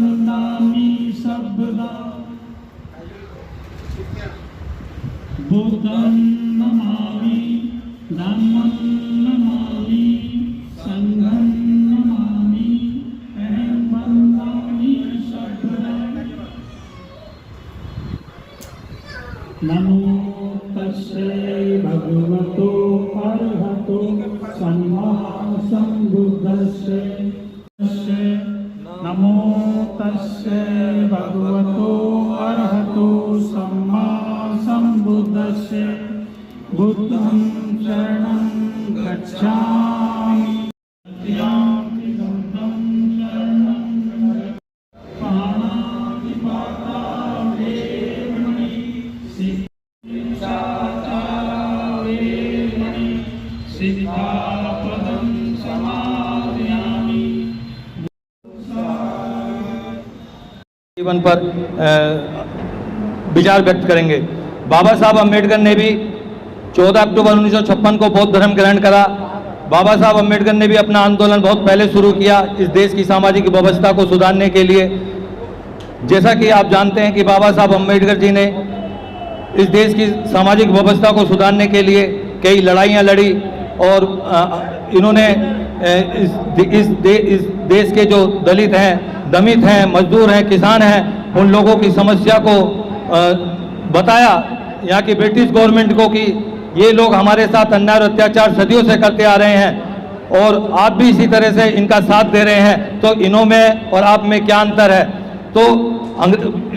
वन्दामि सर्वदा बुद्धं नमामि धम्मं नमामि संघं नमामि अहं वन्दामि सर्वदा। नमो तस्यै भगवतो अरहतो सम्मा सम्बुद्धस्यै। नमो तस्यै भगवतो अरहतो सम्मा सम्बुद्धस्यै। बुद्धं शरणं गच्छामि यामि बुद्धं शरणं पाणाति पाता वेरमणि शिक्षाचारा वेरमणि सिद्धापदं समादयामि। जीवन पर विचार व्यक्त करेंगे। बाबा साहब अम्बेडकर ने भी 14 अक्टूबर 1956 को बौद्ध धर्म ग्रहण करा। बाबा साहब अम्बेडकर ने भी अपना आंदोलन बहुत पहले शुरू किया इस देश की सामाजिक व्यवस्था को सुधारने के लिए। जैसा कि आप जानते हैं कि बाबा साहब अम्बेडकर जी ने इस देश की सामाजिक व्यवस्था को सुधारने के लिए कई लड़ाइयाँ लड़ी और इन्होंने इस देश के जो दलित हैं, दमित हैं, मजदूर हैं, किसान हैं, उन लोगों की समस्या को बताया यहाँ की ब्रिटिश गवर्नमेंट को कि ये लोग हमारे साथ अन्याय और अत्याचार सदियों से करते आ रहे हैं और आप भी इसी तरह से इनका साथ दे रहे हैं, तो इन्हों में और आप में क्या अंतर है। तो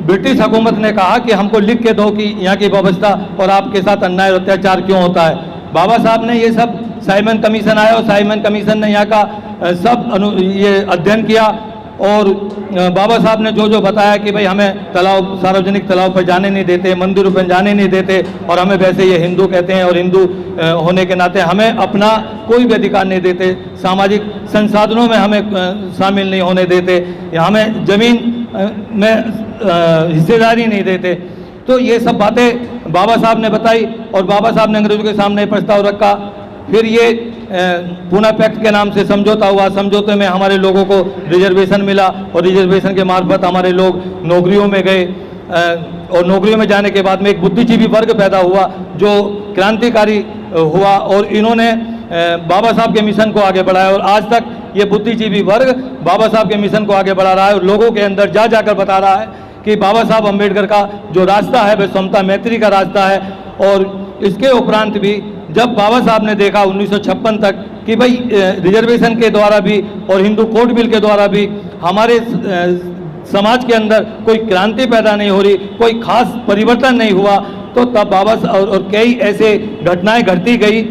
ब्रिटिश हुकूमत ने कहा कि हमको लिख के दो कि यहाँ की व्यवस्था और आपके साथ अन्याय और अत्याचार क्यों होता है। बाबा साहब ने ये सब, साइमन कमीशन आया और साइमन कमीशन ने यहाँ का सब ये अध्ययन किया और बाबा साहब ने जो जो बताया कि भाई हमें तालाब, सार्वजनिक तालाब पर जाने नहीं देते, मंदिरों पर जाने नहीं देते और हमें वैसे ये हिंदू कहते हैं और हिंदू होने के नाते हमें अपना कोई भी अधिकार नहीं देते, सामाजिक संसाधनों में हमें शामिल नहीं होने देते, हमें ज़मीन में हिस्सेदारी नहीं देते। तो ये सब बातें बाबा साहब ने बताई और बाबा साहब ने अंग्रेज़ों के सामने प्रस्ताव रखा। फिर ये पूना पैक्ट के नाम से समझौता हुआ। समझौते में हमारे लोगों को रिजर्वेशन मिला और रिजर्वेशन के मार्फत हमारे लोग नौकरियों में गए और नौकरियों में जाने के बाद में एक बुद्धिजीवी वर्ग पैदा हुआ जो क्रांतिकारी हुआ और इन्होंने बाबा साहब के मिशन को आगे बढ़ाया और आज तक ये बुद्धिजीवी वर्ग बाबा साहब के मिशन को आगे बढ़ा रहा है और लोगों के अंदर जा जाकर बता रहा है कि बाबा साहब अम्बेडकर का जो रास्ता है वह समता मैत्री का रास्ता है। और इसके उपरांत भी जब बाबा साहब ने देखा 1956 तक कि भाई रिजर्वेशन के द्वारा भी और हिंदू कोड बिल के द्वारा भी हमारे समाज के अंदर कोई क्रांति पैदा नहीं हो रही, कोई खास परिवर्तन नहीं हुआ, तो तब बाबा और कई ऐसे घटनाएं घटती गई।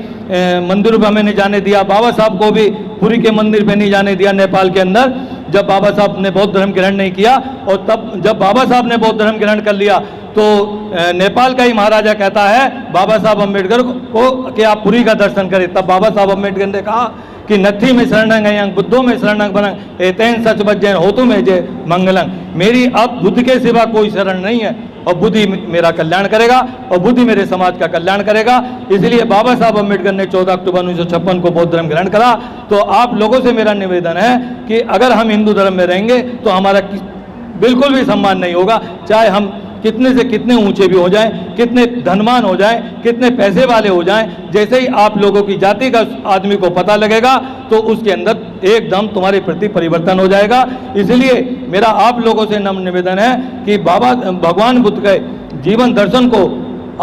मंदिरों पर हमें नहीं जाने दिया, बाबा साहब को भी पुरी के मंदिर पे नहीं जाने दिया नेपाल के अंदर, जब बाबा साहब ने बौद्ध धर्म ग्रहण नहीं किया। और तब जब बाबा साहब ने बौद्ध धर्म ग्रहण कर लिया तो नेपाल का ही महाराजा कहता है बाबा साहब अम्बेडकर को कि आप पुरी का दर्शन करें। तब बाबा साहब अम्बेडकर ने कहा कि नथी में शरणं गयं बुद्धों में शरणं बनंग एतैन सच बज्जैन होतु में जय मंगलंग। मेरी अब बुद्ध के सिवा कोई शरण नहीं है और बुद्धि मेरा कल्याण करेगा और बुद्धि मेरे समाज का कल्याण करेगा। इसलिए बाबा साहब अम्बेडकर ने 14 अक्टूबर 1956 को बौद्ध धर्म ग्रहण करा। तो आप लोगों से मेरा निवेदन है कि अगर हम हिंदू धर्म में रहेंगे तो हमारा बिल्कुल भी सम्मान नहीं होगा, चाहे हम कितने से कितने ऊंचे भी हो जाएं, कितने धनवान हो जाएं, कितने पैसे वाले हो जाएं। जैसे ही आप लोगों की जाति का आदमी को पता लगेगा तो उसके अंदर एकदम तुम्हारे प्रति परिवर्तन हो जाएगा। इसलिए मेरा आप लोगों से नम्र निवेदन है कि भगवान बुद्ध के जीवन दर्शन को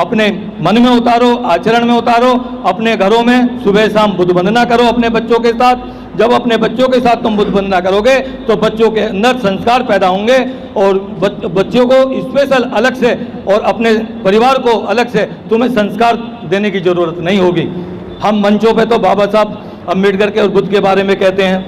अपने मन में उतारो, आचरण में उतारो, अपने घरों में सुबह शाम बुद्ध वंदना करो अपने बच्चों के साथ। जब अपने बच्चों के साथ तुम बुद्ध वंदना करोगे तो बच्चों के अंदर संस्कार पैदा होंगे और बच्चों को स्पेशल अलग से और अपने परिवार को अलग से तुम्हें संस्कार देने की जरूरत नहीं होगी। हम मंचों पे तो बाबा साहब अम्बेडकर के और बुद्ध के बारे में कहते हैं,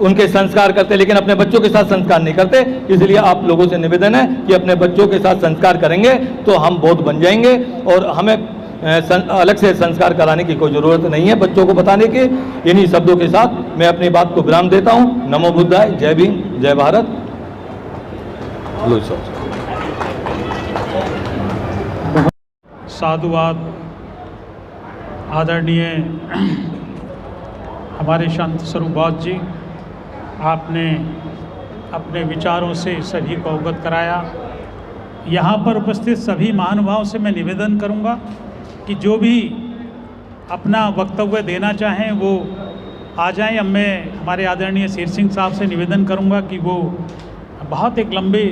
उनके संस्कार करते, लेकिन अपने बच्चों के साथ संस्कार नहीं करते। इसलिए आप लोगों से निवेदन है कि अपने बच्चों के साथ संस्कार करेंगे तो हम बौद्ध बन जाएंगे और हमें अलग से संस्कार कराने की कोई ज़रूरत नहीं है बच्चों को बताने के। इन्हीं शब्दों के साथ मैं अपनी बात को विराम देता हूँ। नमो बुद्धाय, जय भीम, जय भारत। साधुवाद। आदरणीय हमारे संत स्वरूप बौद्ध जी, आपने अपने विचारों से सभी को अवगत कराया। यहाँ पर उपस्थित सभी महानुभावों से मैं निवेदन करूँगा कि जो भी अपना वक्तव्य देना चाहें वो आ जाएं। अब मैं हमारे आदरणीय शेर सिंह साहब से निवेदन करूँगा कि वो बहुत एक लंबे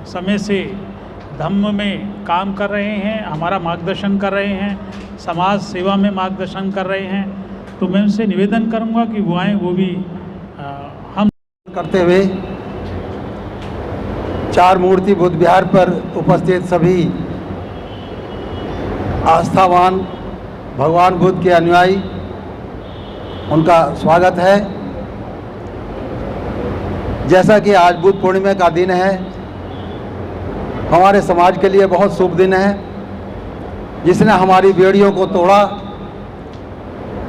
समय से धम्म में काम कर रहे हैं, हमारा मार्गदर्शन कर रहे हैं, समाज सेवा में मार्गदर्शन कर रहे हैं। तो मैं उनसे निवेदन करूँगा कि वो आएँ, वो भी हम करते हुए चार मूर्ति बुद्ध विहार पर उपस्थित सभी आस्थावान भगवान बुद्ध के अनुयायी, उनका स्वागत है। जैसा कि आज बुद्ध पूर्णिमा का दिन है, हमारे समाज के लिए बहुत शुभ दिन है, जिसने हमारी बेड़ियों को तोड़ा।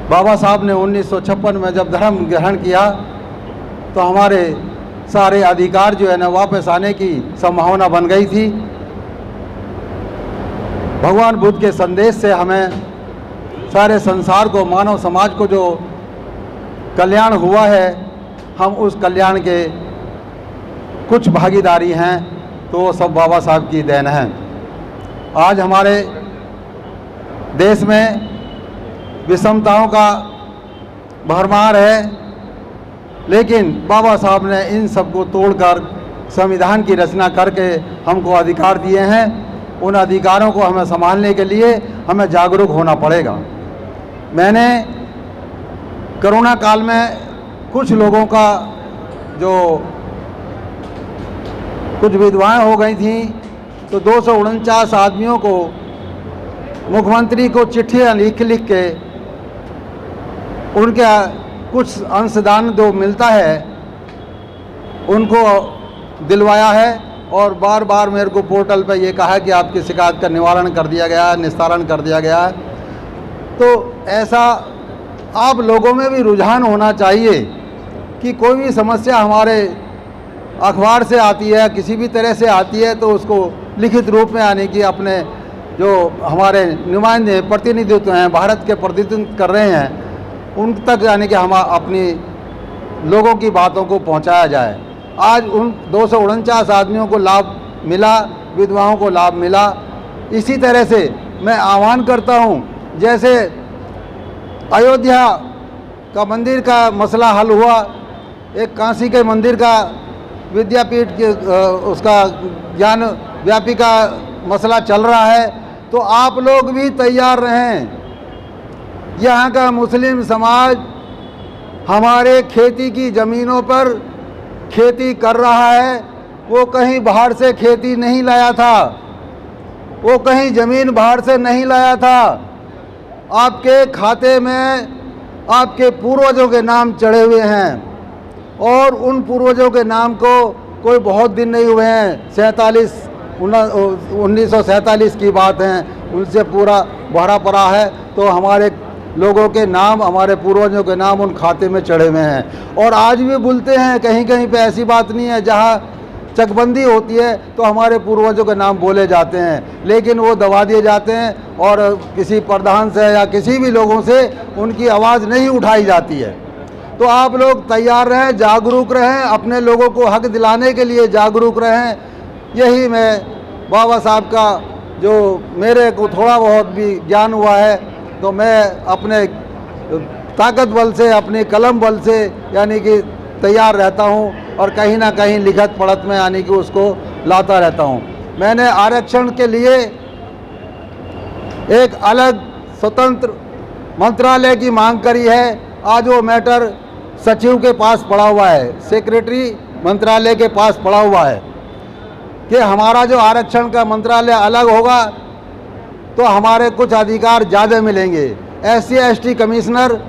बाबा साहब ने 1956 में जब धर्म ग्रहण किया तो हमारे सारे अधिकार जो है ना वापस आने की संभावना बन गई थी। भगवान बुद्ध के संदेश से हमें सारे संसार को, मानव समाज को जो कल्याण हुआ है, हम उस कल्याण के कुछ भागीदारी हैं, तो वो सब बाबा साहब की देन है। आज हमारे देश में विषमताओं का भरमार है, लेकिन बाबा साहब ने इन सब को तोड़कर संविधान की रचना करके हमको अधिकार दिए हैं। उन अधिकारों को हमें संभालने के लिए हमें जागरूक होना पड़ेगा। मैंने कोरोना काल में कुछ लोगों का जो कुछ विधवाएं हो गई थी, तो 249 आदमियों को मुख्यमंत्री को चिट्ठियाँ लिख के उनके कुछ अंशदान जो मिलता है उनको दिलवाया है, और बार बार मेरे को पोर्टल पे ये कहा कि आपकी शिकायत का निवारण कर दिया गया है, निस्तारण कर दिया गया है। तो ऐसा आप लोगों में भी रुझान होना चाहिए कि कोई भी समस्या हमारे अखबार से आती है, किसी भी तरह से आती है, तो उसको लिखित रूप में आने की अपने जो हमारे नुमाइंदे प्रतिनिधित्व हैं, भारत के प्रतिनिधित्व कर रहे हैं, उन तक यानी कि हम अपनी लोगों की बातों को पहुंचाया जाए। आज उन 249 आदमियों को लाभ मिला, विधवाओं को लाभ मिला। इसी तरह से मैं आह्वान करता हूं, जैसे अयोध्या का मंदिर का मसला हल हुआ, एक काशी के मंदिर का विद्यापीठ के उसका ज्ञान व्यापी का मसला चल रहा है, तो आप लोग भी तैयार रहें। यहाँ का मुस्लिम समाज हमारे खेती की ज़मीनों पर खेती कर रहा है। वो कहीं बाहर से खेती नहीं लाया था, वो कहीं ज़मीन बाहर से नहीं लाया था। आपके खाते में आपके पूर्वजों के नाम चढ़े हुए हैं, और उन पूर्वजों के नाम को कोई बहुत दिन नहीं हुए हैं, 1947 की बात है, उनसे पूरा भरा पड़ा है। तो हमारे लोगों के नाम, हमारे पूर्वजों के नाम उन खाते में चढ़े हुए हैं। और आज भी बोलते हैं, कहीं कहीं पे ऐसी बात नहीं है, जहाँ चकबंदी होती है तो हमारे पूर्वजों के नाम बोले जाते हैं, लेकिन वो दबा दिए जाते हैं और किसी प्रधान से या किसी भी लोगों से उनकी आवाज़ नहीं उठाई जाती है। तो आप लोग तैयार रहें, जागरूक रहें, अपने लोगों को हक दिलाने के लिए जागरूक रहें। यही मैं बाबा साहब का जो मेरे को थोड़ा बहुत भी ज्ञान हुआ है, तो मैं अपने ताकत बल से, अपने कलम बल से यानी कि तैयार रहता हूं, और कहीं ना कहीं लिखत पढ़त में यानी कि उसको लाता रहता हूं। मैंने आरक्षण के लिए एक अलग स्वतंत्र मंत्रालय की मांग करी है। आज वो मैटर सचिव के पास पड़ा हुआ है, सेक्रेटरी मंत्रालय के पास पड़ा हुआ है कि हमारा जो आरक्षण का मंत्रालय अलग होगा तो हमारे कुछ अधिकार ज़्यादा मिलेंगे। SC ST कमिश्नर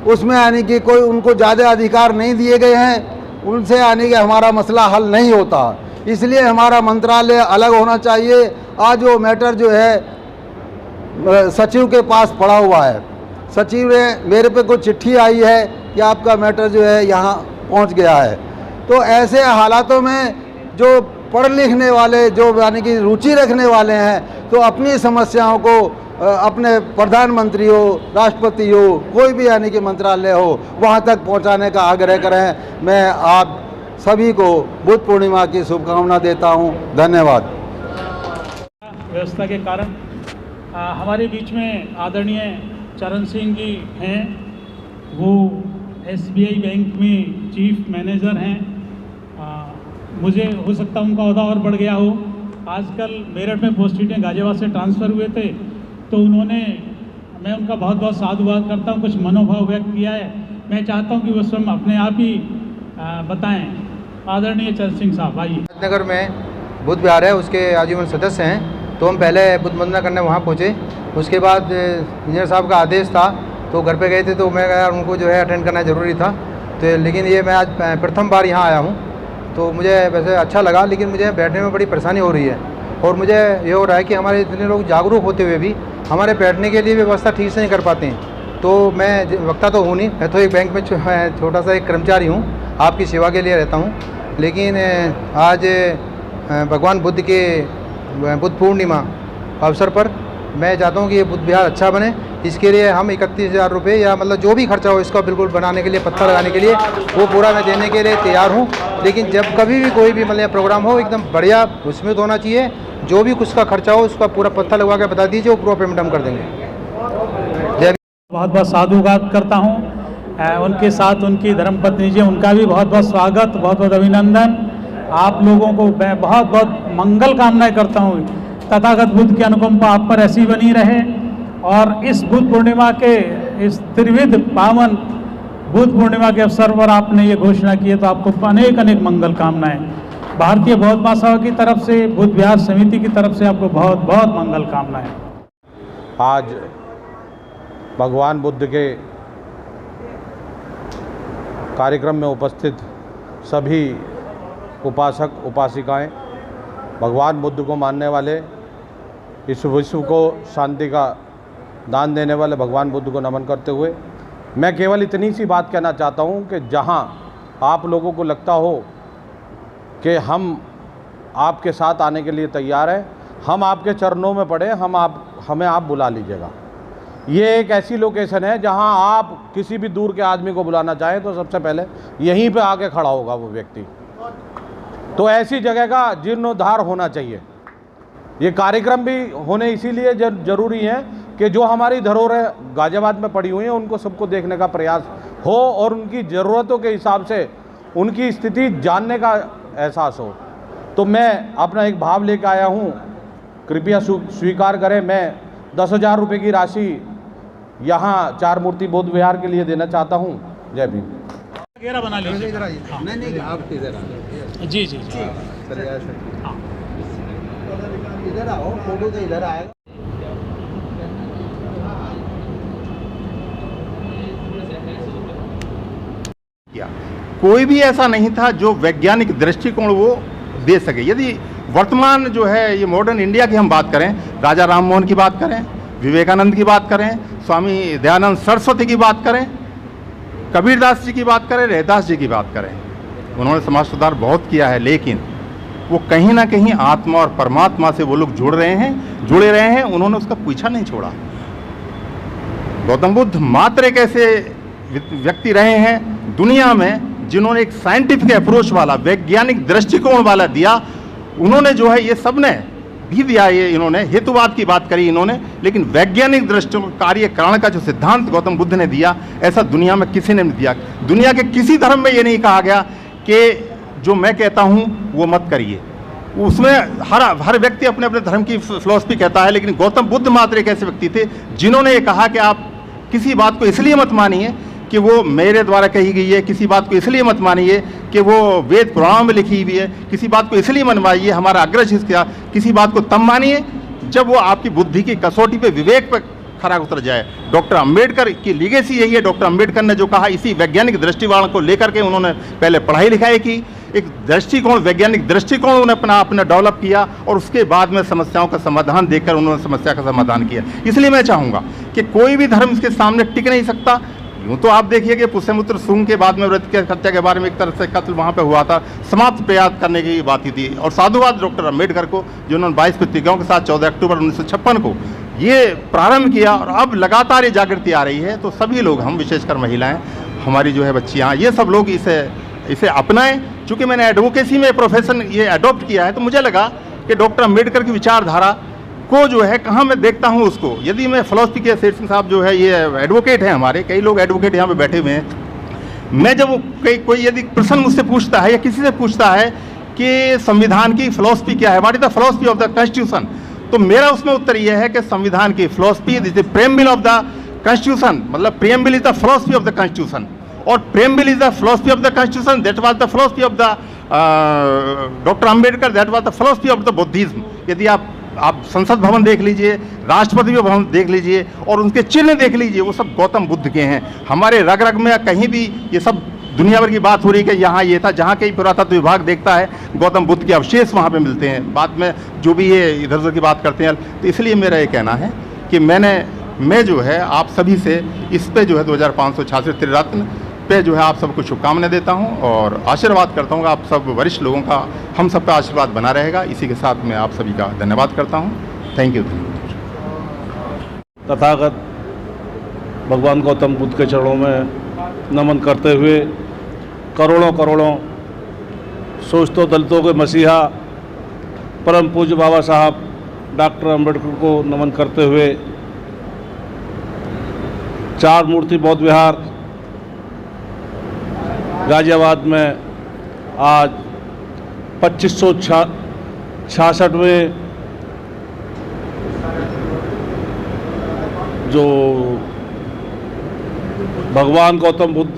उसमें यानी कि कोई उनको ज़्यादा अधिकार नहीं दिए गए हैं, उनसे यानी कि हमारा मसला हल नहीं होता, इसलिए हमारा मंत्रालय अलग होना चाहिए। आज वो मैटर जो है सचिव के पास पड़ा हुआ है। सचिव ने मेरे पे कुछ चिट्ठी आई है कि आपका मैटर जो है यहाँ पहुँच गया है। तो ऐसे हालातों में जो पढ़ लिखने वाले, जो यानी कि रुचि रखने वाले हैं, तो अपनी समस्याओं को अपने प्रधानमंत्री हो, राष्ट्रपति हो, कोई भी यानी कि मंत्रालय हो, वहाँ तक पहुँचाने का आग्रह करें। मैं आप सभी को बुद्ध पूर्णिमा की शुभकामना देता हूँ। धन्यवाद। व्यवस्था के कारण हमारे बीच में आदरणीय चरण सिंह जी हैं, वो SBI बैंक में चीफ मैनेजर हैं। मुझे हो सकता है उनका ओहदा और बढ़ गया हो। आजकल मेरठ में पोस्टिंग गाजियाबाद से ट्रांसफ़र हुए थे, तो उन्होंने, मैं उनका बहुत बहुत साधुवाद करता हूँ, कुछ मनोभाव व्यक्त किया है। मैं चाहता हूँ कि वो स्वयं अपने आप ही बताएं। आदरणीय चरण सिंह साहब आइए। नगर में बुद्ध विहार है, उसके आजीवन सदस्य हैं, तो हम पहले बुद्ध वंदना करने वहाँ पहुँचे। उसके बाद इंजीनियर साहब का आदेश था तो घर पे गए थे, तो मैं यार उनको जो है अटेंड करना ज़रूरी था। तो लेकिन ये मैं आज प्रथम बार यहाँ आया हूँ, तो मुझे वैसे अच्छा लगा, लेकिन मुझे बैठने में बड़ी परेशानी हो रही है। और मुझे ये हो रहा है कि हमारे इतने लोग जागरूक होते हुए भी हमारे बैठने के लिए व्यवस्था ठीक से नहीं कर पाते हैं। तो मैं वक्ता तो हूँ नहीं, मैं तो एक बैंक में छोटा सा एक कर्मचारी हूँ, आपकी सेवा के लिए रहता हूँ। लेकिन आज भगवान बुद्ध के बुद्ध पूर्णिमा अवसर पर मैं चाहता हूँ कि ये बुद्ध विहार अच्छा बने। इसके लिए हम 31,000 रुपये या मतलब जो भी खर्चा हो इसका बिल्कुल बनाने के लिए, पत्थर लगाने के लिए, वो पूरा मैं देने के लिए तैयार हूँ। लेकिन जब कभी भी कोई भी मतलब प्रोग्राम हो एकदम बढ़िया उसमें तो होना चाहिए। जो भी कुछ का खर्चा हो उसका पूरा पत्थर लगवा के बता दीजिए, वो पूरा पेमेंट हम कर देंगे। जय। बहुत बहुत साधुवाद करता हूँ। उनके साथ उनकी धर्मपत्नी जी, उनका भी बहुत बहुत स्वागत, बहुत बहुत अभिनंदन। आप लोगों को मैं बहुत बहुत मंगल कामनाएं करता हूँ। तथागत बुद्ध की अनुकंपा आप पर ऐसी बनी रहे, और इस बुद्ध पूर्णिमा के, इस त्रिविध पावन बुद्ध पूर्णिमा के अवसर पर आपने ये घोषणा की है, तो आपको अनेक अनेक मंगल कामनाएं। भारतीय बौद्ध महासभा की तरफ से, बुद्ध विहार समिति की तरफ से आपको बहुत बहुत मंगल कामनाएं। आज भगवान बुद्ध के कार्यक्रम में उपस्थित सभी उपासक उपासिकाएं, भगवान बुद्ध को मानने वाले, इस विश्व को शांति का दान देने वाले भगवान बुद्ध को नमन करते हुए मैं केवल इतनी सी बात कहना चाहता हूँ कि जहाँ आप लोगों को लगता हो कि हम आपके साथ आने के लिए तैयार हैं, हम आपके चरणों में पड़े, हमें आप बुला लीजिएगा। ये एक ऐसी लोकेशन है जहाँ आप किसी भी दूर के आदमी को बुलाना चाहें तो सबसे पहले यहीं पे आके खड़ा होगा वो व्यक्ति। तो ऐसी जगह का जीर्णोद्धार होना चाहिए। ये कार्यक्रम भी होने इसीलिए ज़रूरी है कि जो हमारी धरोहर गाजियाबाद में पड़ी हुई हैं उनको सबको देखने का प्रयास हो और उनकी ज़रूरतों के हिसाब से उनकी स्थिति जानने का एहसास हो। तो मैं अपना एक भाव लेकर आया हूँ, कृपया स्वीकार करें। मैं 10,000 रुपये की राशि यहाँ 4 मूर्ति बौद्ध विहार के लिए देना चाहता हूँ। जय भीम। घेरा बना लीजिए। नहीं आप इधर आइए। जी जी हाँ, इधर आओ, फोटो तो इधर आएगा। कोई भी ऐसा नहीं था जो वैज्ञानिक दृष्टिकोण वो दे सके। यदि वर्तमान जो है ये मॉडर्न इंडिया की हम बात करें, राजा राम मोहन की बात करें, विवेकानंद की बात करें, स्वामी दयानंद सरस्वती की बात करें, कबीरदास जी की बात करें, रैदास जी की बात करें, उन्होंने समाज सुधार बहुत किया है। लेकिन वो कहीं ना कहीं आत्मा और परमात्मा से वो लोग जुड़े रहे हैं, उन्होंने उसका पीछा नहीं छोड़ा। गौतम बुद्ध मात्र एक ऐसे व्यक्ति रहे हैं दुनिया में जिन्होंने एक साइंटिफिक अप्रोच वाला, वैज्ञानिक दृष्टिकोण वाला दिया। उन्होंने जो है ये सबने भी दिया, ये इन्होंने हेतुवाद की बात करी इन्होंने, लेकिन वैज्ञानिक दृष्टिकोण कार्य कारण का जो सिद्धांत गौतम बुद्ध ने दिया, ऐसा दुनिया में किसी ने नहीं दिया। दुनिया के किसी धर्म में ये नहीं कहा गया कि जो मैं कहता हूँ वो मत करिए। उसमें हर व्यक्ति अपने अपने धर्म की फिलॉसफी कहता है, लेकिन गौतम बुद्ध मात्र एक ऐसे व्यक्ति थे जिन्होंने ये कहा कि आप किसी बात को इसलिए मत मानिए कि वो मेरे द्वारा कही गई है, किसी बात को इसलिए मत मानिए कि वो वेद पुराणों में लिखी हुई है, किसी बात को इसलिए मत मानिए हमारा अग्रज किया, किसी बात को तब मानिए जब वो आपकी बुद्धि की कसौटी पे, विवेक पे खरा उतर जाए। डॉक्टर अंबेडकर की लीगेसी यही है। डॉक्टर अंबेडकर ने जो कहा, इसी वैज्ञानिक दृष्टिकोण को लेकर के उन्होंने पहले पढ़ाई लिखाई की, एक दृष्टिकोण, वैज्ञानिक दृष्टिकोण उन्होंने अपना डेवलप किया और उसके बाद में समस्याओं का समाधान देखकर उन्होंने समस्या का समाधान किया। इसलिए मैं चाहूँगा कि कोई भी धर्म इसके सामने टिक नहीं सकता। यूँ तो आप देखिए कि पुष्यमित्र शुंग के बाद में व्रत की हत्या के बारे में एक तरह से कत्ल वहाँ पे हुआ था, समाप्त प्रयास करने की बात ही थी। और साधुवाद डॉक्टर अंबेडकर को जिन्होंने 22 पत्रिकाओं के साथ 14 अक्टूबर 1956 को ये प्रारंभ किया और अब लगातार ये जागृति आ रही है। तो सभी लोग, हम विशेषकर महिलाएं, हमारी जो है बच्चियाँ, ये सब लोग इसे इसे अपनाएं। चूँकि मैंने एडवोकेसी में प्रोफेशन ये अडॉप्ट किया है, तो मुझे लगा कि डॉक्टर अम्बेडकर की विचारधारा को जो है कहाँ मैं देखता हूँ उसको। यदि मैं फिलॉसफी के, सेठ सिंह साहब जो है ये एडवोकेट हैं, हमारे कई लोग एडवोकेट यहाँ पे बैठे हुए हैं, मैं जब कोई यदि प्रश्न मुझसे पूछता है या किसी से पूछता है कि संविधान की फिलॉसफी क्या है, what is the philosophy of the constitution, तो मेरा उसमें उत्तर यह है कि संविधान की philosophy is the preamble of the constitution, मतलब preamble is the philosophy of the constitution, और preamble is the philosophy of the constitution, that was the philosophy of the doctor Ambedkar, that was the philosophy of the Buddhism. यदि आप संसद भवन देख लीजिए, राष्ट्रपति भवन देख लीजिए और उनके चिन्ह देख लीजिए, वो सब गौतम बुद्ध के हैं। हमारे रग रग में कहीं भी ये सब दुनिया भर की बात हो रही है कि यहाँ ये था, जहाँ कहीं पुरातत्व विभाग देखता है गौतम बुद्ध के अवशेष वहाँ पे मिलते हैं। बाद में जो भी ये इधर उधर की बात करते हैं, तो इसलिए मेरा ये कहना है कि मैं जो है आप सभी से इस पे जो है 2566 त्रिरत्न पे जो है आप सबको शुभकामनाएं देता हूं और आशीर्वाद करता हूं। आप सब वरिष्ठ लोगों का हम सब पे आशीर्वाद बना रहेगा। इसी के साथ मैं आप सभी का धन्यवाद करता हूं। Thank you. तथागत भगवान गौतम बुद्ध के चरणों में नमन करते हुए करोड़ों करोड़ों शोषितों दलितों के मसीहा परम पूज्य बाबा साहब डॉक्टर अम्बेडकर को नमन करते हुए चार मूर्ति बौद्ध विहार गाजियाबाद में आज 2566वें जो भगवान गौतम बुद्ध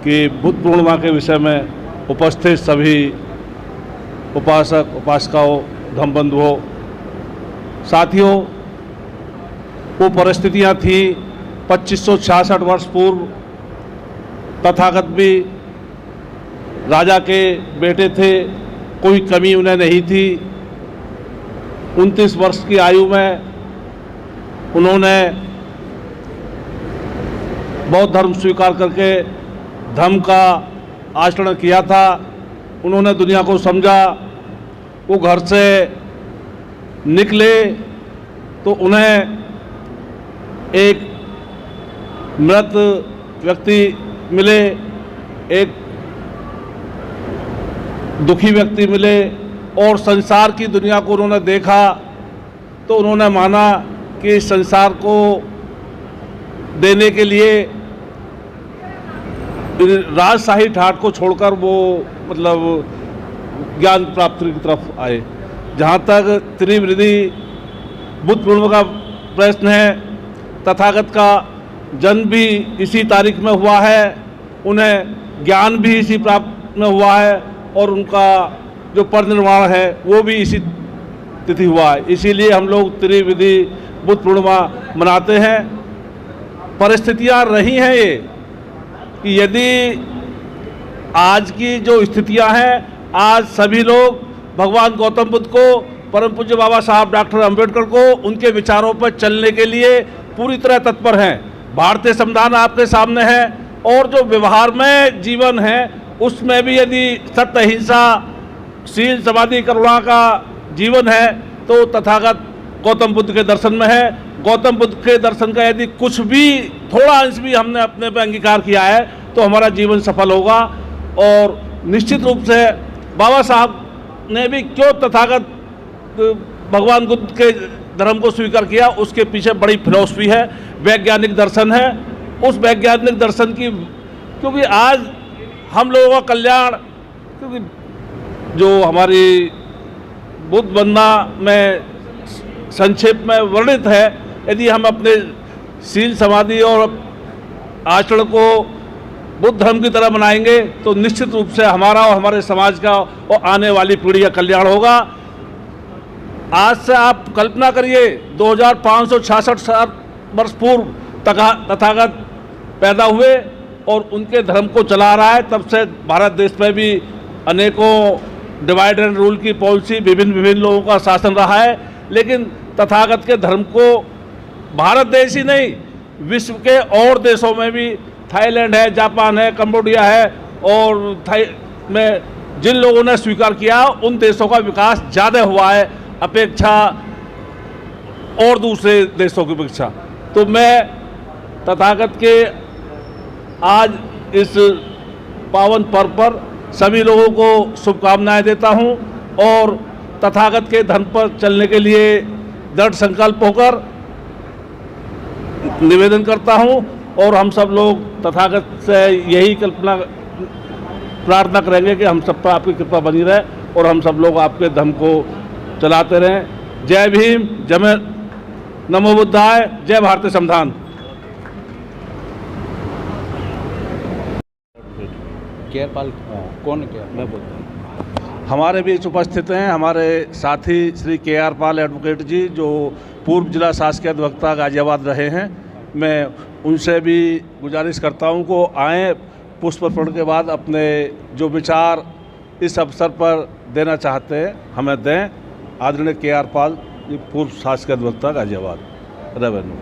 की बुद्ध पूर्णिमा के विषय में उपस्थित सभी उपासक उपासिकाओं धम्मबंधुओं साथियों, वो परिस्थितियाँ थी 2566 वर्ष पूर्व। तथागत भी राजा के बेटे थे, कोई कमी उन्हें नहीं थी। 29 वर्ष की आयु में उन्होंने बौद्ध धर्म स्वीकार करके धर्म का आचरण किया था। उन्होंने दुनिया को समझा। वो घर से निकले तो उन्हें एक मृत व्यक्ति मिले, एक दुखी व्यक्ति मिले और संसार की दुनिया को उन्होंने देखा तो उन्होंने माना कि इस संसार को देने के लिए राजशाही ठाट को छोड़कर वो मतलब ज्ञान प्राप्ति की तरफ आए। जहाँ तक त्रिवेदी बुद्ध पूर्णिमा का प्रश्न है, तथागत का जन्म भी इसी तारीख में हुआ है, उन्हें ज्ञान भी इसी प्राप्त में हुआ है और उनका जो परिनिर्वाण है वो भी इसी तिथि हुआ है। इसीलिए हम लोग त्रिवेदी बुद्ध पूर्णिमा मनाते हैं। परिस्थितियाँ रही हैं ये कि यदि आज की जो स्थितियाँ हैं, आज सभी लोग भगवान गौतम बुद्ध को, परम पूज्य बाबा साहब डॉक्टर अम्बेडकर को, उनके विचारों पर चलने के लिए पूरी तरह तत्पर हैं। भारतीय संविधान आपके सामने है और जो व्यवहार में जीवन है उसमें भी यदि सत्य, अहिंसा, शील, समाधि, करुणा का जीवन है तो तथागत गौतम बुद्ध के दर्शन में है। गौतम बुद्ध के दर्शन का यदि कुछ भी थोड़ा अंश भी हमने अपने पे अंगीकार किया है तो हमारा जीवन सफल होगा। और निश्चित रूप से बाबा साहब ने भी क्यों तथागत भगवान बुद्ध के धर्म को स्वीकार किया, उसके पीछे बड़ी फिलॉसफी है, वैज्ञानिक दर्शन है। उस वैज्ञानिक दर्शन की, क्योंकि आज हम लोगों का कल्याण, क्योंकि जो हमारी बुद्ध वंदना में संक्षेप में वर्णित है, यदि हम अपने शील, समाधि और आचरण को बुद्ध धर्म की तरह बनाएंगे तो निश्चित रूप से हमारा और हमारे समाज का और आने वाली पीढ़ी का कल्याण होगा। आज से आप कल्पना करिए 2566 वर्ष पूर्व तथागत पैदा हुए और उनके धर्म को चला रहा है। तब से भारत देश में भी अनेकों डिवाइड एंड रूल की पॉलिसी, विभिन्न लोगों का शासन रहा है, लेकिन तथागत के धर्म को भारत देश ही नहीं, विश्व के और देशों में भी, थाईलैंड है, जापान है, कंबोडिया है और थाई में जिन लोगों ने स्वीकार किया उन देशों का विकास ज़्यादा हुआ है अपेक्षा और दूसरे देशों की अपेक्षा। तो मैं तथागत के आज इस पावन पर्व पर सभी लोगों को शुभकामनाएं देता हूं और तथागत के धर्म पर चलने के लिए दृढ़ संकल्प होकर निवेदन करता हूं और हम सब लोग तथागत से यही प्रार्थना करेंगे कि हम सब पर आपकी कृपा बनी रहे और हम सब लोग आपके धर्म को चलाते रहें। जय भीम, जय नमो बुद्धाय, जय भारतीय संविधान। केयरपाल कौन क्या मैं बोलता हूँ। हमारे बीच उपस्थित हैं हमारे साथी श्री के.आर. पाल एडवोकेट जी, जो पूर्व जिला शासकीय अधिवक्ता गाजियाबाद रहे हैं। मैं उनसे भी गुजारिश करता हूं को आएँ, पुष्प अर्पण के बाद अपने जो विचार इस अवसर पर देना चाहते हैं हमें दें। आदरणीय के.आर. पाल, पूर्व शासकीय अधिवक्ता गाजियाबाद, रेवेन्यू।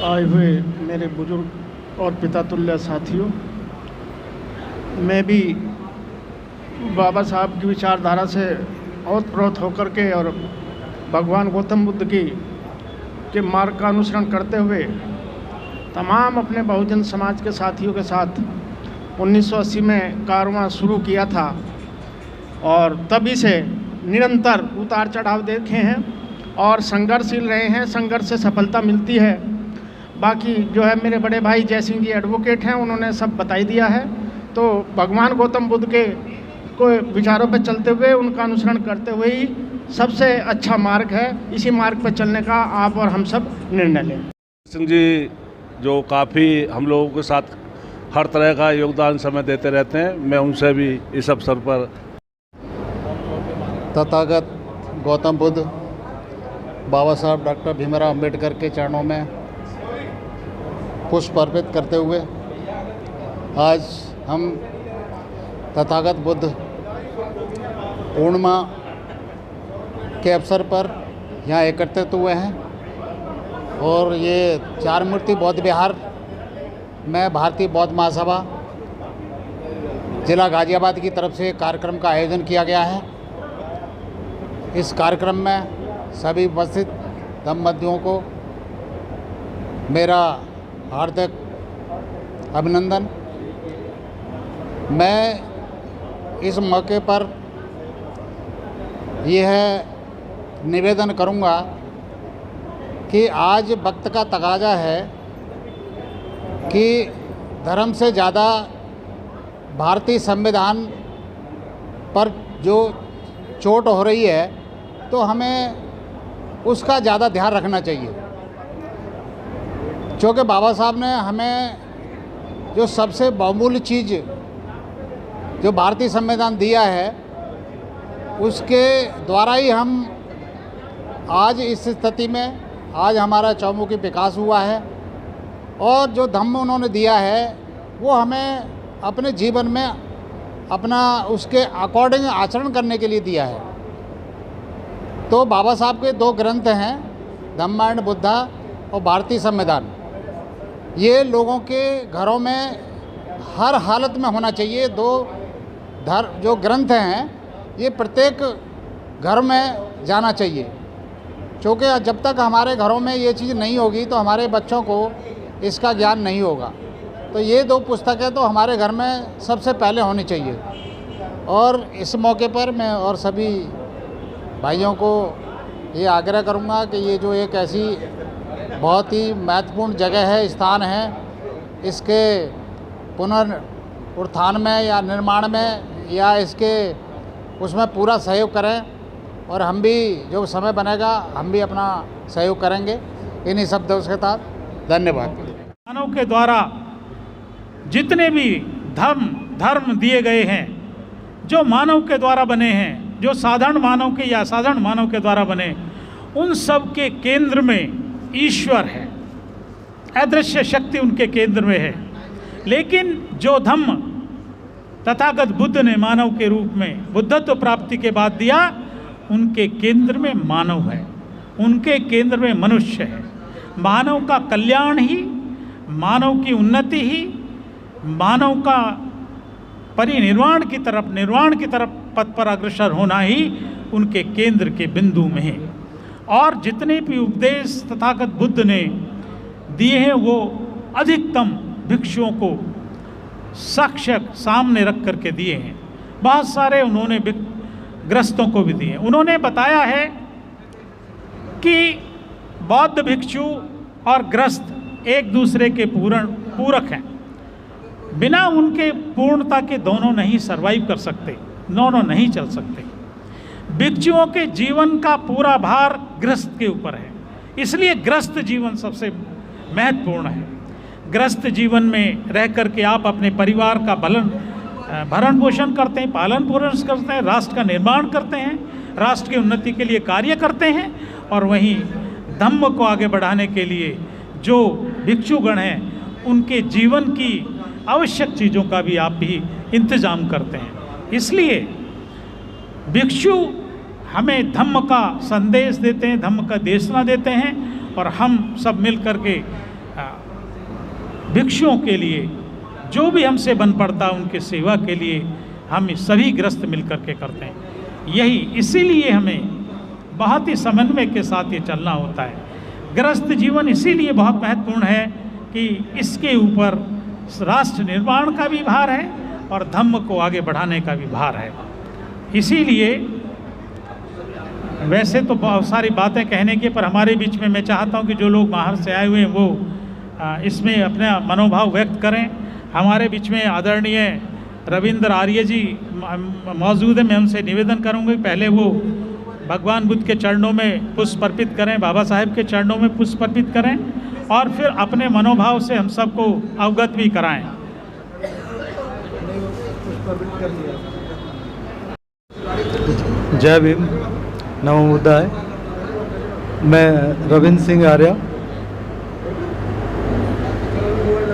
आए हुए मेरे बुजुर्ग और पिता तुल्य साथियों, मैं भी बाबा साहब की विचारधारा से बहुत प्रभावित होकर के और भगवान गौतम बुद्ध के मार्ग का अनुसरण करते हुए तमाम अपने बहुजन समाज के साथियों के साथ 1980 में कारवां शुरू किया था और तभी से निरंतर उतार चढ़ाव देखे हैं और संघर्षशील रहे हैं। संघर्ष से सफलता मिलती है। बाकी जो है मेरे बड़े भाई जय सिंह जी एडवोकेट हैं, उन्होंने सब बताई दिया है। तो भगवान गौतम बुद्ध के विचारों पर चलते हुए उनका अनुसरण करते हुए ही सबसे अच्छा मार्ग है। इसी मार्ग पर चलने का आप और हम सब निर्णय लें। सिंह जी जो काफ़ी हम लोगों के साथ हर तरह का योगदान समय देते रहते हैं, मैं उनसे भी इस अवसर पर तथागत गौतम बुद्ध बाबा साहब डॉक्टर भीमराव अंबेडकर के चरणों में पुष्प अर्पित करते हुए आज हम तथागत बुद्ध पूर्णिमा के अवसर पर यहाँ एकत्रित हुए हैं और ये चार मूर्ति बौद्ध विहार में भारतीय बौद्ध महासभा जिला गाजियाबाद की तरफ से कार्यक्रम का आयोजन किया गया है। इस कार्यक्रम में सभी उपस्थित धम्मबद्धियों को मेरा हार्दिक अभिनंदन। मैं इस मौके पर यह निवेदन करूंगा कि आज वक्त का तकाजा है कि धर्म से ज़्यादा भारतीय संविधान पर जो चोट हो रही है तो हमें उसका ज़्यादा ध्यान रखना चाहिए, क्योंकि बाबा साहब ने हमें जो सबसे बहुमूल्य चीज़ जो भारतीय संविधान दिया है उसके द्वारा ही हम आज इस स्थिति में आज हमारा चौमुखी विकास हुआ है और जो धम्म उन्होंने दिया है वो हमें अपने जीवन में अपना उसके अकॉर्डिंग आचरण करने के लिए दिया है। तो बाबा साहब के दो ग्रंथ हैं, धम्म एंड बुद्धा और भारतीय संविधान। ये लोगों के घरों में हर हालत में होना चाहिए। दो जो ग्रंथ हैं ये प्रत्येक घर में जाना चाहिए, क्योंकि जब तक हमारे घरों में ये चीज़ नहीं होगी तो हमारे बच्चों को इसका ज्ञान नहीं होगा। तो ये दो पुस्तकें तो हमारे घर में सबसे पहले होनी चाहिए। और इस मौके पर मैं और सभी भाइयों को ये आग्रह करूँगा कि ये जो एक ऐसी बहुत ही महत्वपूर्ण जगह है, स्थान है, इसके पुनरुत्थान में या निर्माण में या इसके उसमें पूरा सहयोग करें और हम भी जो समय बनेगा हम भी अपना सहयोग करेंगे। इन्हीं शब्दों के साथ धन्यवाद। मानव के द्वारा जितने भी धर्म दिए गए हैं, जो मानव के द्वारा बने हैं, जो साधारण मानव के या असाधारण मानव के द्वारा बने, उन सब के केंद्र में ईश्वर है, अदृश्य शक्ति उनके केंद्र में है। लेकिन जो धम्म तथागत बुद्ध ने मानव के रूप में बुद्धत्व प्राप्ति के बाद दिया, उनके केंद्र में मानव है, उनके केंद्र में मनुष्य है। मानव का कल्याण ही, मानव की उन्नति ही, मानव का परिनिर्वाण की तरफ, निर्वाण की तरफ पथ पर अग्रसर होना ही उनके केंद्र के बिंदु में है। और जितने भी उपदेश तथागत बुद्ध ने दिए हैं वो अधिकतम भिक्षुओं को साक्ष्य सामने रख करके दिए हैं। बहुत सारे उन्होंने ग्रस्तों को भी दिए। उन्होंने बताया है कि बौद्ध भिक्षु और ग्रस्त एक दूसरे के पूरक हैं। बिना उनके पूर्णता के दोनों नहीं सरवाइव कर सकते, दोनों नहीं चल सकते। भिक्षुओं के जीवन का पूरा भार ग्रस्त के ऊपर है, इसलिए ग्रस्त जीवन सबसे महत्वपूर्ण है। ग्रस्त जीवन में रह कर के आप अपने परिवार का भरण पोषण करते हैं, पालन पोषण करते हैं, राष्ट्र का निर्माण करते हैं, राष्ट्र की उन्नति के लिए कार्य करते हैं, और वहीं धम्म को आगे बढ़ाने के लिए जो भिक्षुगण हैं उनके जीवन की आवश्यक चीज़ों का भी आप भी इंतजाम करते हैं। इसलिए भिक्षु हमें धम्म का संदेश देते हैं, धम्म का देशना देते हैं, और हम सब मिल कर के भिक्षुओं के लिए जो भी हमसे बन पड़ता है उनकी सेवा के लिए हम सभी ग्रस्त मिल कर के करते हैं। इसीलिए हमें बहुत ही समन्वय के साथ ये चलना होता है। ग्रस्त जीवन इसीलिए बहुत महत्वपूर्ण है कि इसके ऊपर राष्ट्र निर्माण का भी भार है और धम्म को आगे बढ़ाने का भी भार है। इसीलिए वैसे तो बहुत सारी बातें कहने के, पर हमारे बीच में मैं चाहता हूं कि जो लोग बाहर से आए हुए हैं वो इसमें अपना मनोभाव व्यक्त करें। हमारे बीच में आदरणीय रविंद्र आर्य जी मौजूद हैं। मैं उनसे निवेदन करूंगा कि पहले वो भगवान बुद्ध के चरणों में पुष्प अर्पित करें, बाबा साहेब के चरणों में पुष्प अर्पित करें, और फिर अपने मनोभाव से हम सबको अवगत भी कराएं। जय भीम, नमो बुद्धाय। मैं रविंद्र सिंह आर्य।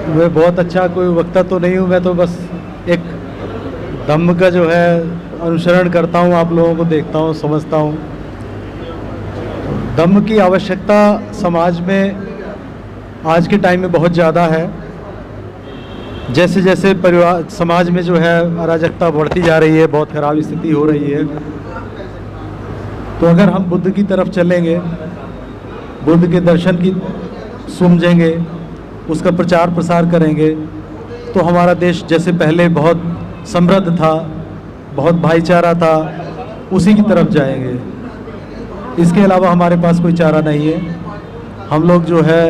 मैं बहुत अच्छा कोई वक्ता तो नहीं हूँ, मैं तो बस एक धम्म का जो है अनुसरण करता हूँ, आप लोगों को देखता हूँ, समझता हूँ। धम्म की आवश्यकता समाज में आज के टाइम में बहुत ज़्यादा है। जैसे जैसे परिवार समाज में जो है अराजकता बढ़ती जा रही है, बहुत ख़राब स्थिति हो रही है, तो अगर हम बुद्ध की तरफ चलेंगे, बुद्ध के दर्शन की समझेंगे, उसका प्रचार प्रसार करेंगे, तो हमारा देश जैसे पहले बहुत समृद्ध था, बहुत भाईचारा था, उसी की तरफ जाएंगे। इसके अलावा हमारे पास कोई चारा नहीं है। हम लोग जो है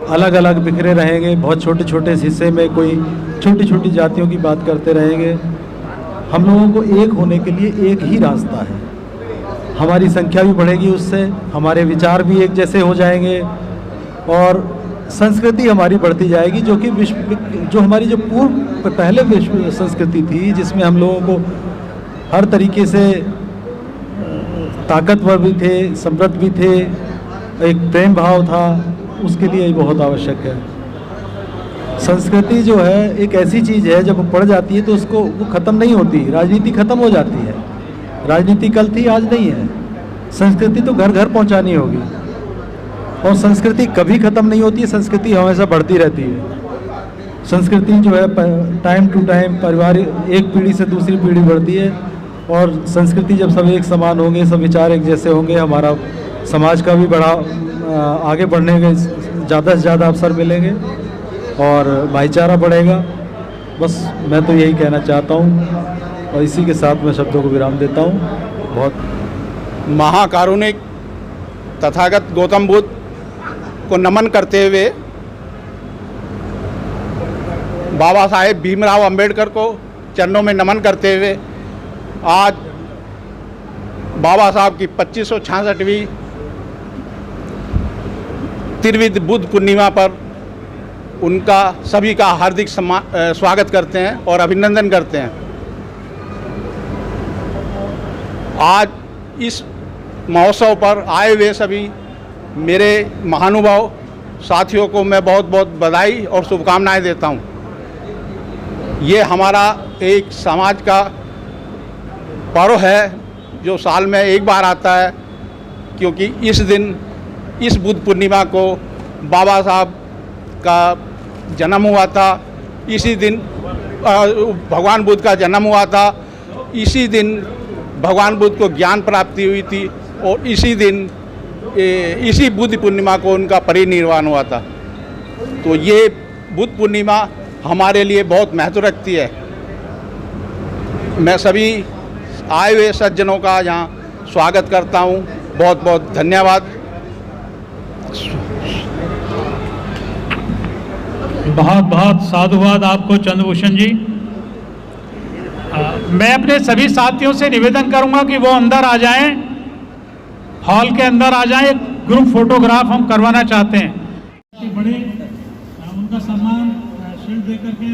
अलग अलग बिखरे रहेंगे, बहुत छोटे छोटे हिस्से में कोई छोटी छोटी जातियों की बात करते रहेंगे। हम लोगों को एक होने के लिए एक ही रास्ता है। हमारी संख्या भी बढ़ेगी, उससे हमारे विचार भी एक जैसे हो जाएंगे, और संस्कृति हमारी बढ़ती जाएगी, जो कि जो हमारी जो पहले विश्व संस्कृति थी, जिसमें हम लोगों को हर तरीके से ताकतवर भी थे, समृद्ध भी थे, एक प्रेम भाव था, उसके लिए ही बहुत आवश्यक है। संस्कृति जो है एक ऐसी चीज़ है, जब वो पड़ जाती है तो उसको वो ख़त्म नहीं होती। राजनीति ख़त्म हो जाती है, राजनीति कल थी आज नहीं है। संस्कृति तो घर घर पहुंचानी होगी, और संस्कृति कभी ख़त्म नहीं होती है, संस्कृति हमेशा बढ़ती रहती है। संस्कृति जो है टाइम टू टाइम परिवार एक पीढ़ी से दूसरी पीढ़ी बढ़ती है, और संस्कृति जब सब एक समान होंगे, सब विचार एक जैसे होंगे, हमारा समाज का भी आगे बढ़ने के ज़्यादा से ज़्यादा अवसर मिलेंगे और भाईचारा बढ़ेगा। बस मैं तो यही कहना चाहता हूँ, और इसी के साथ मैं शब्दों को विराम देता हूँ। बहुत महाकारुणिक तथागत गौतम बुद्ध को नमन करते हुए बाबा साहेब भीमराव अंबेडकर को चरणों में नमन करते हुए आज बाबा साहब की 2566वीं त्रिविध बुद्ध पूर्णिमा पर उनका सभी का हार्दिक स्वागत करते हैं और अभिनंदन करते हैं। आज इस महोत्सव पर आए हुए सभी मेरे महानुभाव साथियों को मैं बहुत बहुत बधाई और शुभकामनाएं देता हूं। ये हमारा एक समाज का पर्व है जो साल में एक बार आता है, क्योंकि इस दिन इस बुद्ध पूर्णिमा को बाबा साहब का जन्म हुआ था, इसी दिन भगवान बुद्ध का जन्म हुआ था, इसी दिन भगवान बुद्ध को ज्ञान प्राप्ति हुई थी, और इसी दिन इसी बुद्ध पूर्णिमा को उनका परिनिर्वाण हुआ था। तो ये बुद्ध पूर्णिमा हमारे लिए बहुत महत्व रखती है। मैं सभी आए हुए सज्जनों का यहाँ स्वागत करता हूँ। बहुत बहुत धन्यवाद। बहुत बहुत साधुवाद आपको चंद्रभूषण जी। मैं अपने सभी साथियों से निवेदन करूंगा कि वो अंदर आ जाएं, हॉल के अंदर आ जाएं। ग्रुप फोटोग्राफ हम करवाना चाहते हैं। बड़े उनका सम्मान शील्ड दे करके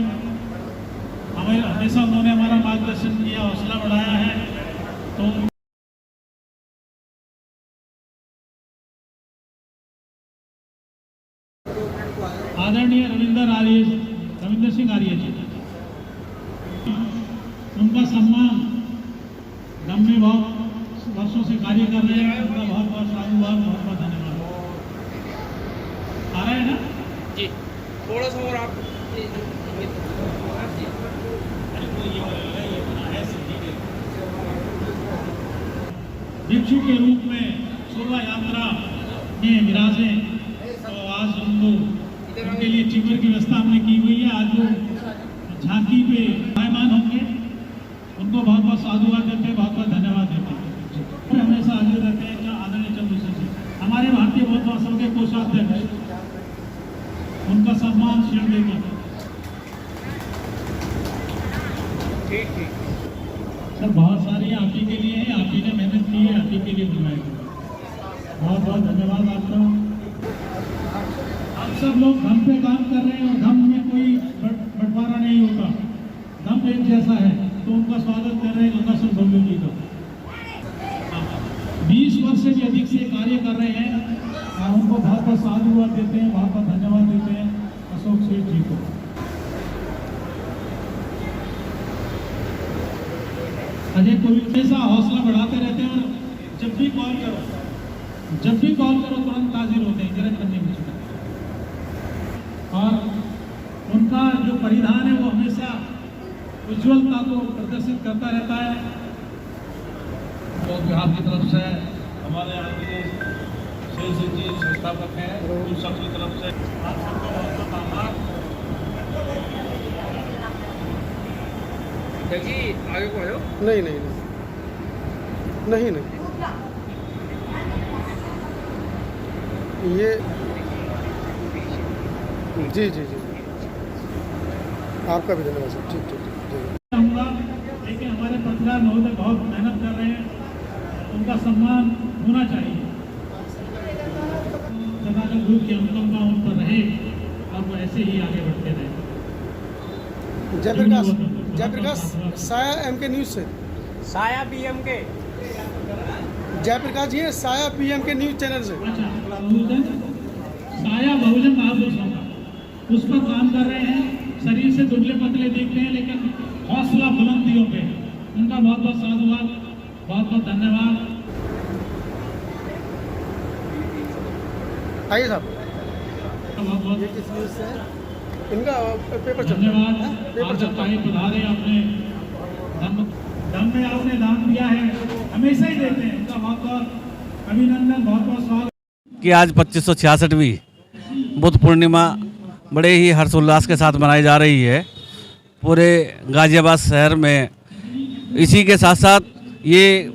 हमें हमेशा उन्होंने हमारा मार्गदर्शन किया, हौसला बढ़ाया है। तो आदरणीय रविंदर सिंह आर्य जी, उनका सम्मान लंबे बहुत वर्षों से कार्य कर रहे हैं। उनका बहुत बहुत साधुवाद, बहुत बहुत धन्यवाद। आ रहा है ना जी? थोड़ा सा और आप भिक्षु के रूप में शोभा यात्रा में विराजे, तो आज उनको उनके लिए चिमर की व्यवस्था हमने की हुई है। आज वो झांकी पे मेहमान होंगे, उनको बहुत बहुत साधुवाद देते हैं, बहुत बहुत धन्यवाद देते हैं। हमेशा आगे रहते हैं आदरणीय चंद्रभूषण जी, हमारे भारतीय बौद्ध महोत्सव के कोषाध्यक्ष, उनका सम्मान शील्ड देकर। सर बहुत सारी आप ही के लिए है, आप ही ने मेहनत की है, आप ही के लिए बुलाए। बहुत बहुत धन्यवाद आपका। आप सब लोग धम पे काम कर रहे हैं और धम में कोई बंटवारा नहीं होता, धम एक जैसा है। तो उनका स्वागत कर रहे हैं गंगासर बंधु जी का। 20 वर्ष से भी अधिक से कार्य कर रहे हैं, उनको बहुत बहुत साधुवाद देते हैं, बहुत बहुत धन्यवाद देते हैं अशोक सेठ जी को। अजय कोविल ऐसा हौसला बढ़ाते रहते हैं और जब भी कॉल करो तुरंत हाजिर होते हैं, जरा करने की चुका। और उनका जो परिधान है वो हमेशा उज्ज्वलता को प्रदर्शित करता रहता है। तो बिहार की तरफ से हमारे यहाँ के शेर जी संस्थापक हैं, उन सबकी तरफ से आप सबको बहुत बहुत आभार। आगे को आयो? नहीं नहीं नहीं नहीं ये जी जी जी आपका भी धन्यवाद सर। ठीक ठीक ठीक। लेकिन हमारे पत्रकार महोदय बहुत मेहनत कर रहे हैं, उनका सम्मान होना चाहिए। तथागत गुरु की अनुकंपा उन पर रहे और वो ऐसे ही आगे बढ़ते रहे। जयप्रकाश साया एमके न्यूज़ से। साया BMK जयप्रकाश जी है, साया BMK न्यूज़ चैनल से। अच्छा, साया बहुजन महापुरुष का उस पर काम कर रहे हैं। शरीर से दुबले पतले दिखते हैं लेकिन हौसला बुलंदियों पे। उनका बहुत बहुत साधुवाद, बहुत बहुत धन्यवाद। आइए साहब, बहुत बहुत ये किस न्यूज़ से है? इनका पेपर धन्यवाद। आज ताई पधारे, आपने दम में आपने दान दिया है, हमेशा ही देते हैं। उनका बहुत बहुत अभिनंदन, बहुत बहुत स्वागत। कि आज 2566वीं बुद्ध पूर्णिमा बड़े ही हर्षोल्लास के साथ मनाई जा रही है पूरे गाजियाबाद शहर में। इसी के साथ साथ ये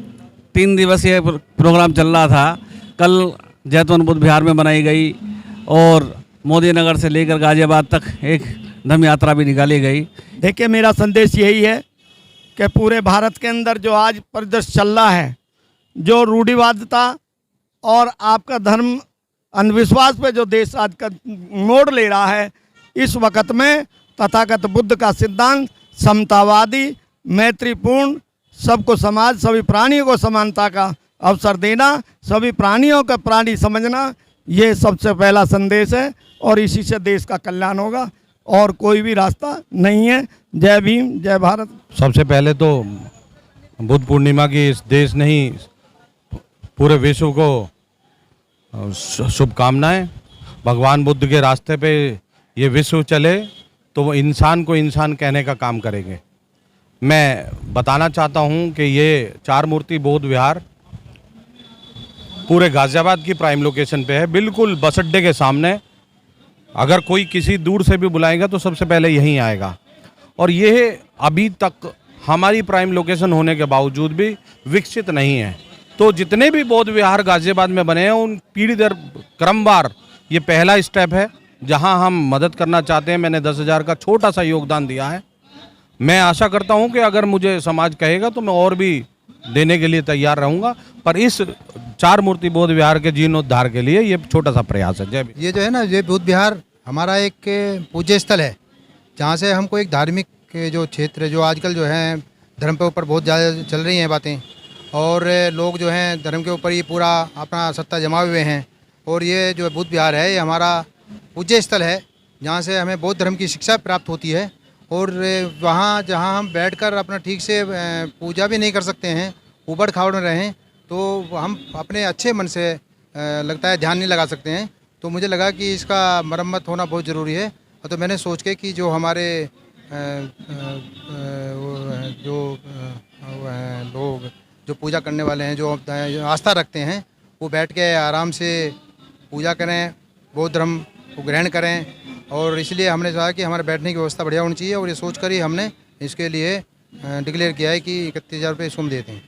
3 दिवसीय प्रोग्राम चल रहा था। कल जैतवन बुद्ध विहार में मनाई गई और मोदी नगर से लेकर गाजियाबाद तक एक धम यात्रा भी निकाली गई। देखिए, मेरा संदेश यही है कि पूरे भारत के अंदर जो आज परिदृश्य चल रहा है, जो रूढ़िवादिता और आपका धर्म अंधविश्वास पे जो देश आज का मोड़ ले रहा है, इस वक्त में तथागत बुद्ध का सिद्धांत समतावादी, मैत्रीपूर्ण, सबको समाज, सभी प्राणियों को समानता का अवसर देना, सभी प्राणियों का प्राणी समझना, ये सबसे पहला संदेश है और इसी से देश का कल्याण होगा और कोई भी रास्ता नहीं है। जय भीम, जय भारत। सबसे पहले तो बुद्ध पूर्णिमा की इस देश नहीं पूरे विश्व को शुभकामनाएं। भगवान बुद्ध के रास्ते पे ये विश्व चले तो वो इंसान को इंसान कहने का काम करेंगे। मैं बताना चाहता हूँ कि ये 4 मूर्ति बौद्ध विहार पूरे गाजियाबाद की प्राइम लोकेशन पे है, बिल्कुल बस अड्डे के सामने। अगर कोई किसी दूर से भी बुलाएगा तो सबसे पहले यहीं आएगा। और ये अभी तक हमारी प्राइम लोकेशन होने के बावजूद भी विकसित नहीं है। तो जितने भी बौद्ध विहार गाजियाबाद में बने हैं उन पीढ़ी दर क्रमवार ये पहला स्टेप है जहां हम मदद करना चाहते हैं। मैंने 10,000 का छोटा सा योगदान दिया है। मैं आशा करता हूं कि अगर मुझे समाज कहेगा तो मैं और भी देने के लिए तैयार रहूंगा, पर इस 4 मूर्ति बौद्ध विहार के जीर्णोद्धार के लिए ये छोटा सा प्रयास है। जय। ये जो है ना, ये बौद्ध विहार हमारा एक पूज्य स्थल है जहाँ से हमको एक धार्मिक जो क्षेत्र जो आजकल जो है धर्म के ऊपर बहुत ज़्यादा चल रही हैं बातें, और लोग जो हैं धर्म के ऊपर ही पूरा अपना सत्ता जमाए हुए हैं। और ये जो बौद्ध विहार है ये हमारा पूज्य स्थल है जहाँ से हमें बौद्ध धर्म की शिक्षा प्राप्त होती है। और वहाँ जहाँ हम बैठकर अपना ठीक से पूजा भी नहीं कर सकते हैं, उबड़ खाबड़ में रहें, तो हम अपने अच्छे मन से लगता है ध्यान नहीं लगा सकते हैं। तो मुझे लगा कि इसका मरम्मत होना बहुत ज़रूरी है। तो मैंने सोच के कि जो हमारे जो लोग जो पूजा करने वाले हैं, जो आस्था रखते हैं, वो बैठ के आराम से पूजा करें, बौद्ध धर्म को ग्रहण करें। और इसलिए हमने चाहा कि हमारे बैठने की व्यवस्था बढ़िया होनी चाहिए, और ये सोच कर ही हमने इसके लिए डिक्लेयर किया है कि 31,000 रुपये इसको हम देते हैं।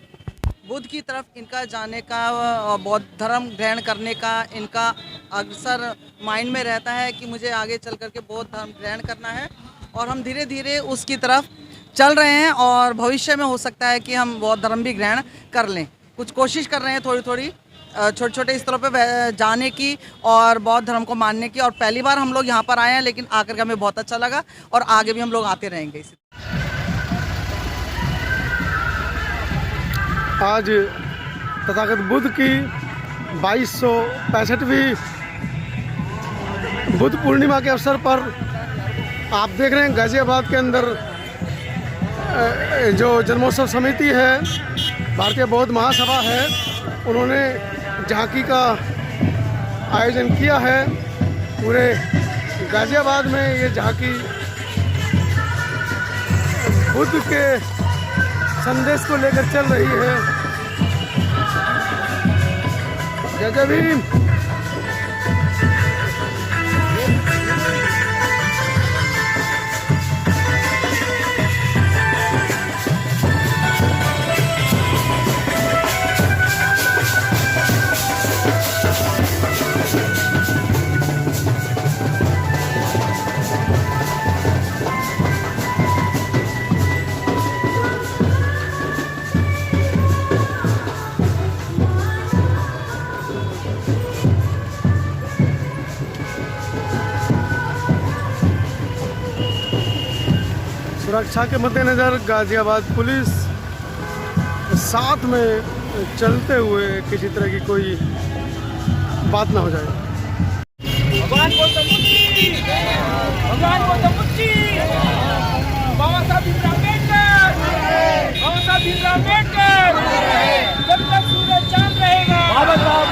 बुद्ध की तरफ इनका जाने का, बौद्ध धर्म ग्रहण करने का इनका अक्सर माइंड में रहता है कि मुझे आगे चल करके बौद्ध धर्म ग्रहण करना है, और हम धीरे धीरे उसकी तरफ चल रहे हैं। और भविष्य में हो सकता है कि हम बौद्ध धर्म भी ग्रहण कर लें। कुछ कोशिश कर रहे हैं थोड़ी थोड़ी छोटे छोटे स्तरों पे जाने की और बौद्ध धर्म को मानने की। और पहली बार हम लोग यहाँ पर आए हैं, लेकिन आकर के हमें बहुत अच्छा लगा और आगे भी हम लोग आते रहेंगे। आज तथागत बुद्ध की 2265वीं बुद्ध पूर्णिमा के अवसर पर आप देख रहे हैं गाजियाबाद के अंदर जो जन्मोत्सव समिति है, भारतीय बौद्ध महासभा है, उन्होंने झांकी का आयोजन किया है। पूरे गाजियाबाद में ये झांकी बुद्ध के संदेश को लेकर चल रही है। जय जय भीम। सुरक्षा के मद्देनज़र गाजियाबाद पुलिस साथ में चलते हुए किसी तरह की कोई बात ना हो जाए। भगवान गौतम बुद्ध की, भगवान गौतम बुद्ध की, बाबा साहब भीमराव अम्बेडकर, बाबा साहब भीमराव अम्बेडकर। जब तक सूरज चांद रहेगा, बाबा साहब,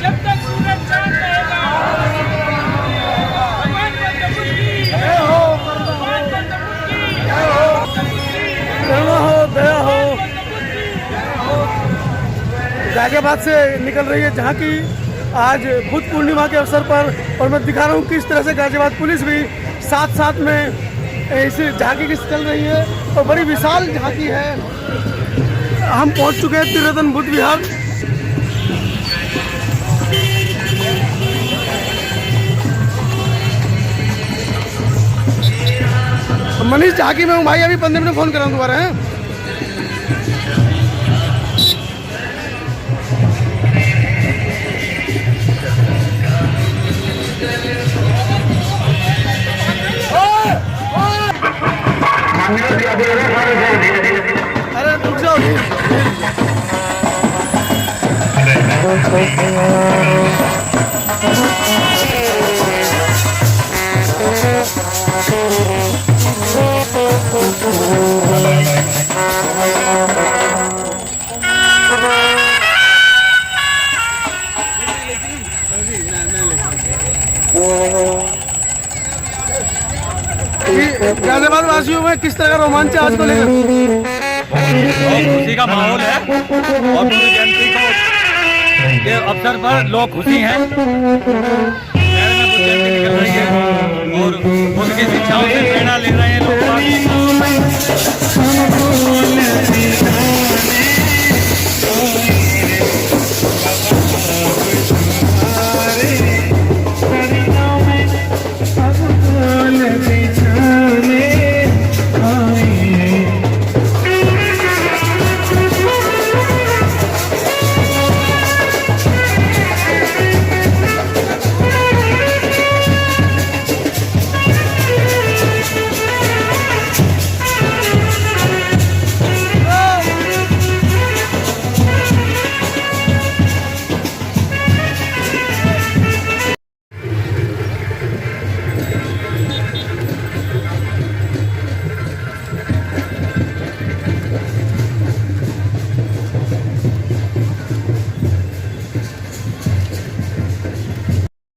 जब तक सूरज चांद रहेगा, भगवान गौतम बुद्ध की जय हो, भगवान गौतम बुद्ध की जय हो, दया हो। गाजियाबाद से निकल रही है झांकी आज बुद्ध पूर्णिमा के अवसर पर, और मैं दिखा रहा हूँ किस तरह से गाजियाबाद पुलिस भी साथ साथ में इस झांकी की चल रही है, और बड़ी विशाल झांकी है। हम पहुँच चुके हैं त्रिरत्न बुद्ध विहार। मनीष झांकी में हूँ भाई, अभी 15 मिनट फ़ोन कर रहा हूँ दोबारा है। अरे रुक जाओ। गाजियाबाद वासियों में किस तरह का रोमांच आज को लेकर? खुशी का माहौल है और गुरु जयंती के अवसर पर लोग खुशी हैं। उनकी शिक्षाओं से प्रेरणा ले रहे हैं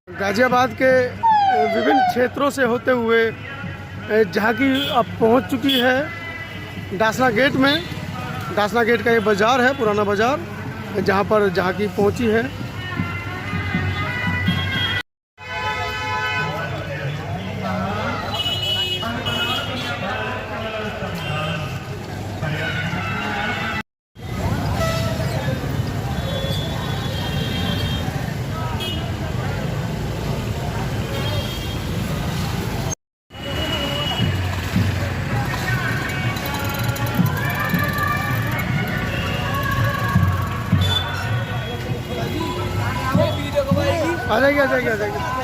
गाज़ियाबाद के विभिन्न क्षेत्रों से होते हुए झांकी अब पहुंच चुकी है डासना गेट में। डासना गेट का ये बाज़ार है, पुराना बाज़ार, जहां पर झांकी पहुंची है। आ जाएगी, आ जाएगी, आ जाएगी।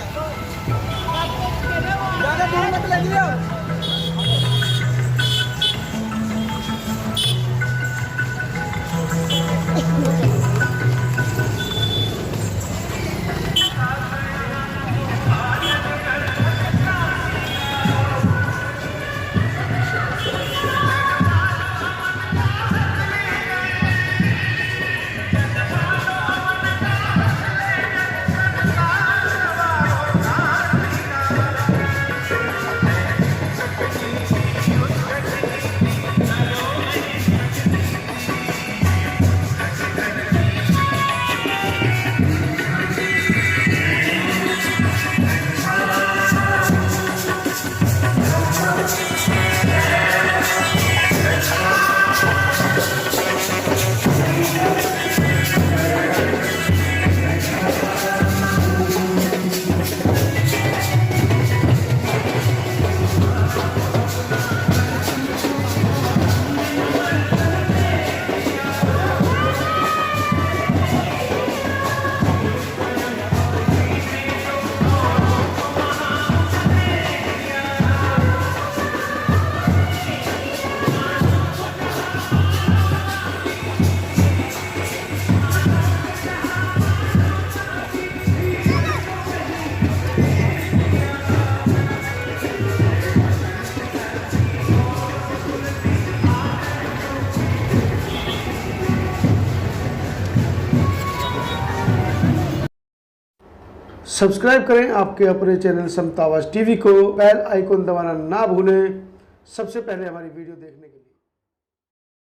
सब्सक्राइब करें आपके अपने चैनल समता आवाज़ टीवी को, बेल आइकन दबाना ना भूलें सबसे पहले हमारी वीडियो देखने के लिए।